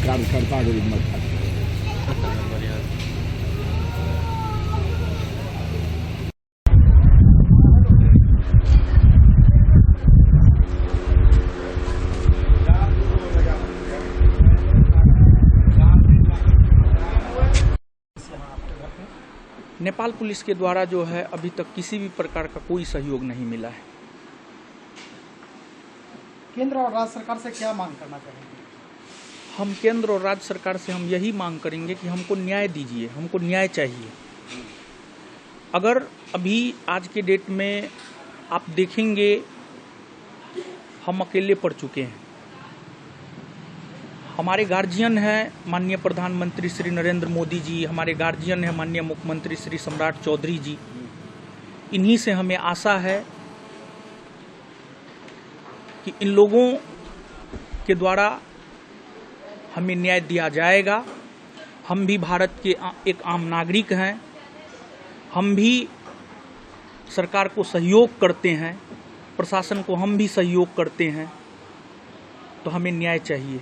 कार्यकर्ता नेपाल पुलिस के द्वारा जो है अभी तक किसी भी प्रकार का कोई सहयोग नहीं मिला है। केंद्र और राज्य सरकार से क्या मांग करना चाहेंगे? हम केंद्र और राज्य सरकार से हम यही मांग करेंगे कि हमको न्याय दीजिए, हमको न्याय चाहिए। अगर अभी आज के डेट में आप देखेंगे हम अकेले पड़ चुके हैं। हमारे गार्जियन हैं माननीय प्रधानमंत्री श्री नरेंद्र मोदी जी, हमारे गार्जियन हैं माननीय मुख्यमंत्री श्री सम्राट चौधरी जी। इन्हीं से हमें आशा है कि इन लोगों के द्वारा हमें न्याय दिया जाएगा। हम भी भारत के एक आम नागरिक हैं, हम भी सरकार को सहयोग करते हैं, प्रशासन को हम भी सहयोग करते हैं, तो हमें न्याय चाहिए।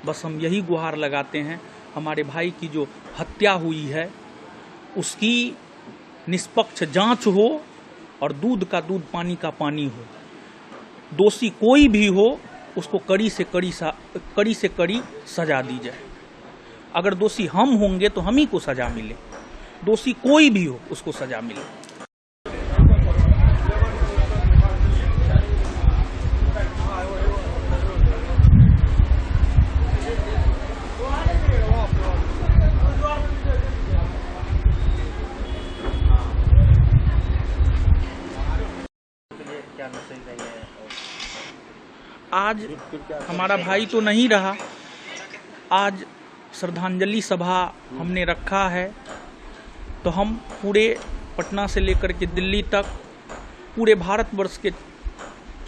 बस हम यही गुहार लगाते हैं, हमारे भाई की जो हत्या हुई है उसकी निष्पक्ष जांच हो और दूध का दूध पानी का पानी हो। दोषी कोई भी हो उसको कड़ी से कड़ी सजा दी जाए। अगर दोषी हम होंगे तो हम ही को सजा मिले, दोषी कोई भी हो उसको सजा मिले। आज हमारा भाई तो नहीं रहा, आज श्रद्धांजलि सभा हमने रखा है, तो हम पूरे पटना से लेकर के दिल्ली तक पूरे भारतवर्ष के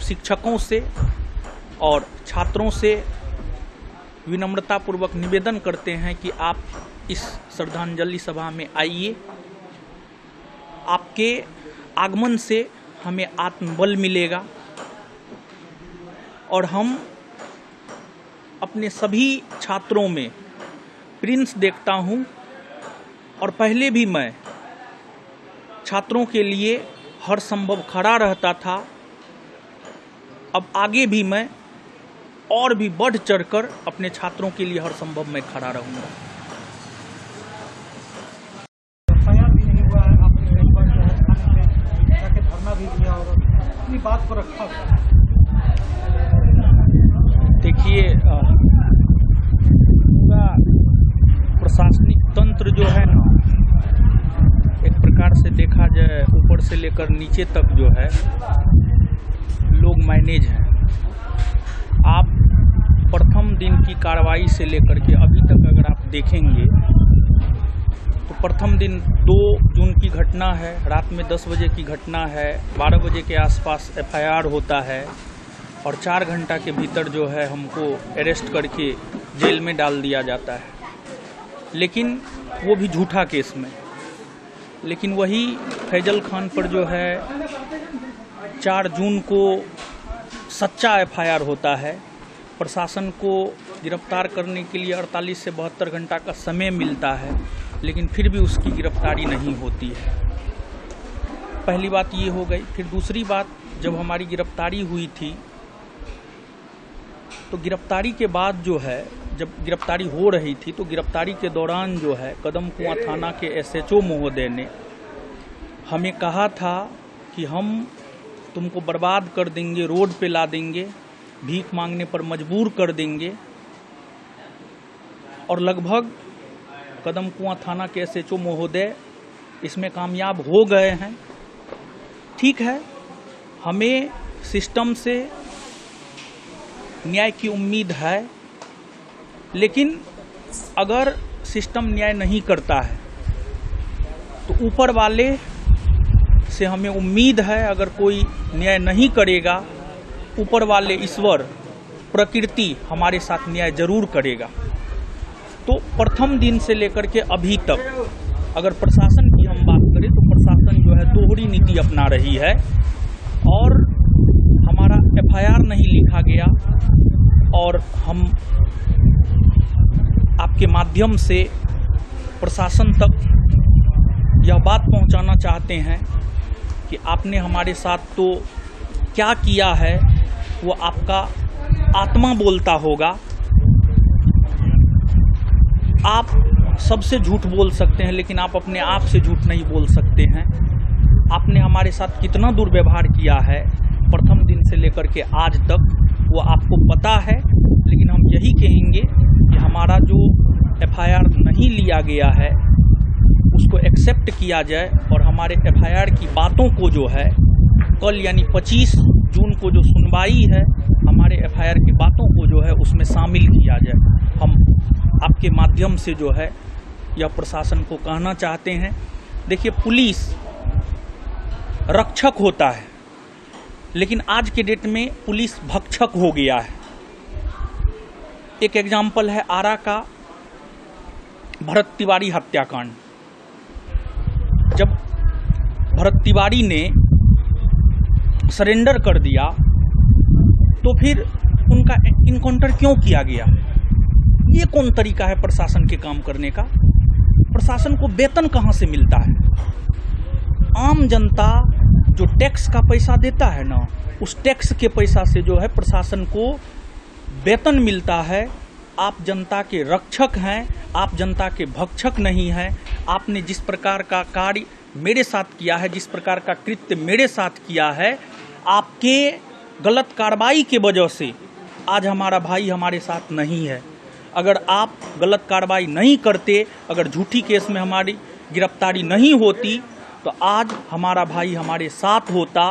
शिक्षकों से और छात्रों से विनम्रतापूर्वक निवेदन करते हैं कि आप इस श्रद्धांजलि सभा में आइए। आपके आगमन से हमें आत्मबल मिलेगा और हम अपने सभी छात्रों में प्रिंस देखता हूं, और पहले भी मैं छात्रों के लिए हर संभव खड़ा रहता था। अब आगे भी मैं और भी बढ़ चढ़कर अपने छात्रों के लिए हर संभव मैं खड़ा रहूंगा। एफआईआर भी नहीं हुआ है, आपने कई बार जाके धरना भी दिया और अपनी बात को रखा। देखिए, पूरा प्रशासनिक तंत्र जो है ना, एक प्रकार से देखा जाए ऊपर से लेकर नीचे तक जो है लोग मैनेज हैं। आप प्रथम दिन की कार्रवाई से लेकर के अभी तक अगर आप देखेंगे तो प्रथम दिन 2 जून की घटना है, रात में 10 बजे की घटना है, 12 बजे के आसपास एफआईआर होता है और 4 घंटा के भीतर जो है हमको अरेस्ट करके जेल में डाल दिया जाता है, लेकिन वो भी झूठा केस में। लेकिन वही फैजल खान पर जो है 4 जून को सच्चा एफआईआर होता है। प्रशासन को गिरफ्तार करने के लिए 48 से 72 घंटा का समय मिलता है, लेकिन फिर भी उसकी गिरफ्तारी नहीं होती है। पहली बात ये हो गई। फिर दूसरी बात, जब हमारी गिरफ्तारी हुई थी तो गिरफ्तारी के बाद जो है, जब गिरफ्तारी हो रही थी तो गिरफ्तारी के दौरान जो है कदम कुआं थाना के एसएचओ महोदय ने हमें कहा था कि हम तुमको बर्बाद कर देंगे, रोड पे ला देंगे, भीख मांगने पर मजबूर कर देंगे। और लगभग कदम कुआं थाना के एसएचओ महोदय इसमें कामयाब हो गए हैं। ठीक है, हमें सिस्टम से न्याय की उम्मीद है, लेकिन अगर सिस्टम न्याय नहीं करता है तो ऊपर वाले से हमें उम्मीद है, अगर कोई न्याय नहीं करेगा, ऊपर वाले ईश्वर प्रकृति हमारे साथ न्याय जरूर करेगा। तो प्रथम दिन से लेकर के अभी तक अगर प्रशासन की हम बात करें तो प्रशासन जो है दोहरी नीति अपना रही है और हमारा एफआईआर नहीं लिखा गया। और हम आपके माध्यम से प्रशासन तक यह बात पहुंचाना चाहते हैं कि आपने हमारे साथ तो क्या किया है वो आपका आत्मा बोलता होगा। आप सबसे झूठ बोल सकते हैं लेकिन आप अपने आप से झूठ नहीं बोल सकते हैं। आपने हमारे साथ कितना दुर्व्यवहार किया है प्रथम दिन से लेकर के आज तक वो आपको पता है। लेकिन हम यही कहेंगे कि हमारा जो एफआईआर नहीं लिया गया है उसको एक्सेप्ट किया जाए और हमारे एफआईआर की बातों को जो है कल यानी 25 जून को जो सुनवाई है हमारे एफआईआर की बातों को जो है उसमें शामिल किया जाए। हम आपके माध्यम से जो है यह प्रशासन को कहना चाहते हैं। देखिए, पुलिस रक्षक होता है लेकिन आज के डेट में पुलिस भक्षक हो गया है। एक एग्जाम्पल है आरा का भरत तिवारी हत्याकांड। जब भरत तिवारी ने सरेंडर कर दिया तो फिर उनका इनकाउंटर क्यों किया गया? ये कौन तरीका है प्रशासन के काम करने का? प्रशासन को वेतन कहाँ से मिलता है? आम जनता जो टैक्स का पैसा देता है ना, उस टैक्स के पैसा से जो है प्रशासन को वेतन मिलता है। आप जनता के रक्षक हैं, आप जनता के भक्षक नहीं हैं। आपने जिस प्रकार का कार्य मेरे साथ किया है, जिस प्रकार का कृत्य मेरे साथ किया है, आपके गलत कार्रवाई के वजह से आज हमारा भाई हमारे साथ नहीं है। अगर आप गलत कार्रवाई नहीं करते, अगर झूठी केस में हमारी गिरफ्तारी नहीं होती तो आज हमारा भाई हमारे साथ होता।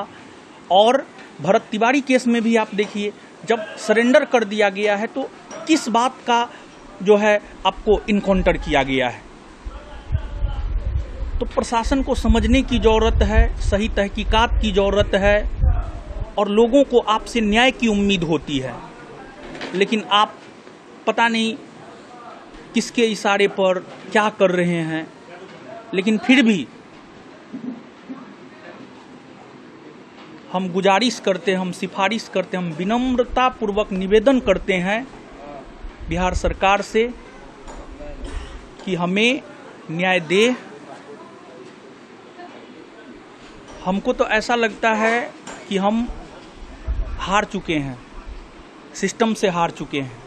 और भरत तिवारी केस में भी आप देखिए, जब सरेंडर कर दिया गया है तो किस बात का जो है आपको इनकाउंटर किया गया है? तो प्रशासन को समझने की ज़रूरत है, सही तहकीकात की ज़रूरत है और लोगों को आपसे न्याय की उम्मीद होती है। लेकिन आप पता नहीं किसके इशारे पर क्या कर रहे हैं। लेकिन फिर भी हम गुजारिश करते हैं, हम सिफारिश करते हैं, हम विनम्रतापूर्वक निवेदन करते हैं बिहार सरकार से कि हमें न्याय दे। हमको तो ऐसा लगता है कि हम हार चुके हैं, सिस्टम से हार चुके हैं,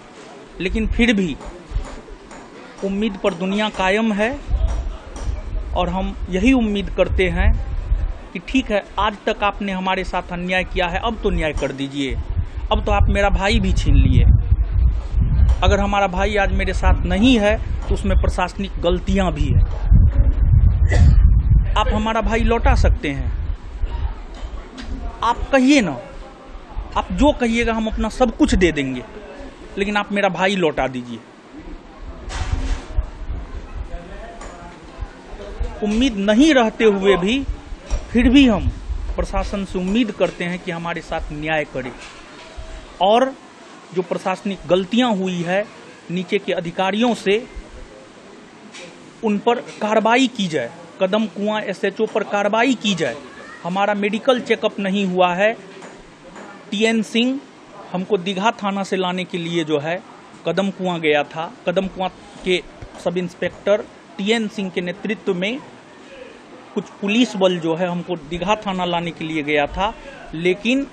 लेकिन फिर भी उम्मीद पर दुनिया कायम है और हम यही उम्मीद करते हैं कि ठीक है, आज तक आपने हमारे साथ अन्याय किया है, अब तो न्याय कर दीजिए। अब तो आप मेरा भाई भी छीन लिए। अगर हमारा भाई आज मेरे साथ नहीं है तो उसमें प्रशासनिक गलतियां भी हैं। आप हमारा भाई लौटा सकते हैं, आप कहिए ना, आप जो कहिएगा हम अपना सब कुछ दे देंगे, लेकिन आप मेरा भाई लौटा दीजिए। उम्मीद नहीं रहते हुए भी फिर भी हम प्रशासन से उम्मीद करते हैं कि हमारे साथ न्याय करे और जो प्रशासनिक गलतियां हुई है नीचे के अधिकारियों से उन पर कार्रवाई की जाए। कदम कुआं एसएचओ पर कार्रवाई की जाए। हमारा मेडिकल चेकअप नहीं हुआ है। टीएन सिंह हमको दीघा थाना से लाने के लिए जो है कदम कुआं गया था। कदम कुआं के सब इंस्पेक्टर टीएन सिंह के नेतृत्व में कुछ पुलिस बल जो है हमको दीघा थाना लाने के लिए गया था, लेकिन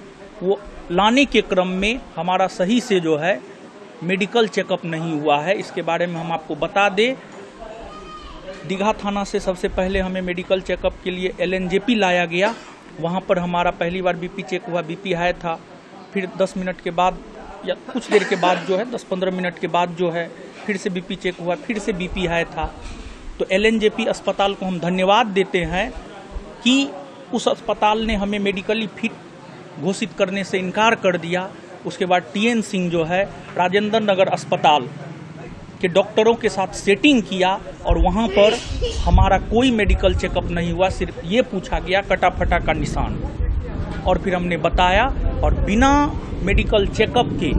वो लाने के क्रम में हमारा सही से जो है मेडिकल चेकअप नहीं हुआ है। इसके बारे में हम आपको बता दें, दीघा थाना से सबसे पहले हमें मेडिकल चेकअप के लिए एलएनजेपी लाया गया। वहाँ पर हमारा पहली बार बीपी चेक हुआ, बीपी हाई था। फिर 10 मिनट के बाद या कुछ देर के बाद जो है 10-15 मिनट के बाद जो है फिर से बीपी चेक हुआ, फिर से बीपी हाई था। तो एलएनजेपी अस्पताल को हम धन्यवाद देते हैं कि उस अस्पताल ने हमें मेडिकली फिट घोषित करने से इनकार कर दिया। उसके बाद टीएन सिंह जो है राजेंद्र नगर अस्पताल के डॉक्टरों के साथ सेटिंग किया और वहाँ पर हमारा कोई मेडिकल चेकअप नहीं हुआ, सिर्फ ये पूछा गया कटा फटा का निशान, और फिर हमने बताया और बिना मेडिकल चेकअप के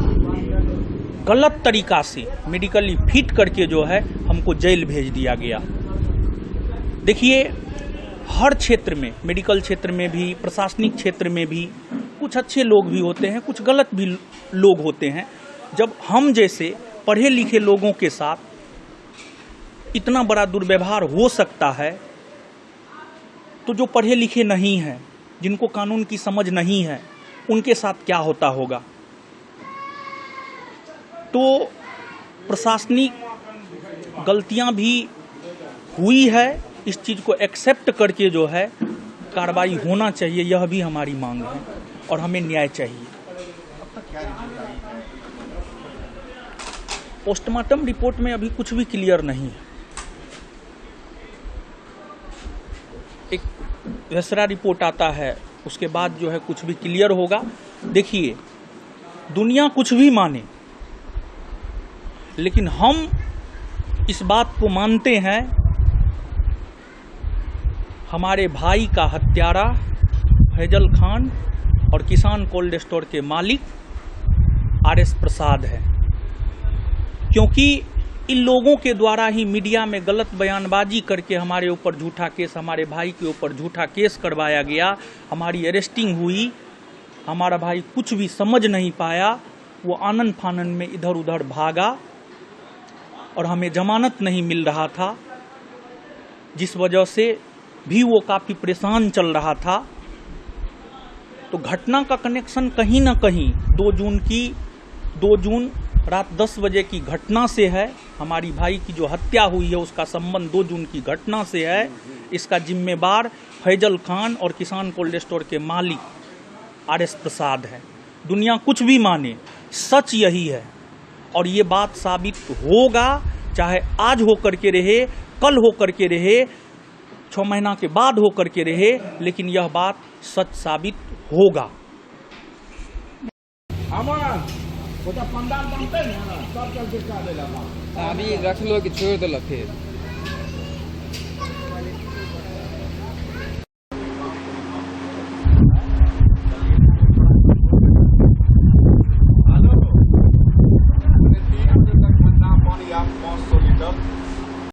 गलत तरीका से मेडिकली फिट करके जो है हमको जेल भेज दिया गया। देखिए, हर क्षेत्र में, मेडिकल क्षेत्र में भी, प्रशासनिक क्षेत्र में भी कुछ अच्छे लोग भी होते हैं, कुछ गलत भी लोग होते हैं। जब हम जैसे पढ़े लिखे लोगों के साथ इतना बड़ा दुर्व्यवहार हो सकता है, तो जो पढ़े लिखे नहीं हैं, जिनको कानून की समझ नहीं है, उनके साथ क्या होता होगा। तो प्रशासनिक गलतियां भी हुई है, इस चीज़ को एक्सेप्ट करके जो है कार्रवाई होना चाहिए, यह भी हमारी मांग है और हमें न्याय चाहिए। पोस्टमार्टम रिपोर्ट में अभी कुछ भी क्लियर नहीं है। एक वेसरा रिपोर्ट आता है, उसके बाद जो है कुछ भी क्लियर होगा। देखिए, दुनिया कुछ भी माने, लेकिन हम इस बात को मानते हैं, हमारे भाई का हत्यारा फैजल खान और किसान कोल्ड स्टोर के मालिक RS प्रसाद है। क्योंकि इन लोगों के द्वारा ही मीडिया में गलत बयानबाजी करके हमारे ऊपर झूठा केस, हमारे भाई के ऊपर झूठा केस करवाया गया, हमारी अरेस्टिंग हुई। हमारा भाई कुछ भी समझ नहीं पाया, वो आनन फानन में इधर उधर भागा और हमें जमानत नहीं मिल रहा था, जिस वजह से भी वो काफ़ी परेशान चल रहा था। तो घटना का कनेक्शन कहीं ना कहीं 2 जून रात 10 बजे की घटना से है। हमारी भाई की जो हत्या हुई है उसका संबंध 2 जून की घटना से है। इसका जिम्मेदार फैजल खान और किसान कोल्ड स्टोर के मालिक RS प्रसाद है। दुनिया कुछ भी माने, सच यही है और ये बात साबित होगा, चाहे आज हो करके रहे, कल हो करके रहे, 6 महीना के बाद हो करके रहे, लेकिन यह बात सच साबित होगा। अभी रख लो कि छोड़ दो फिर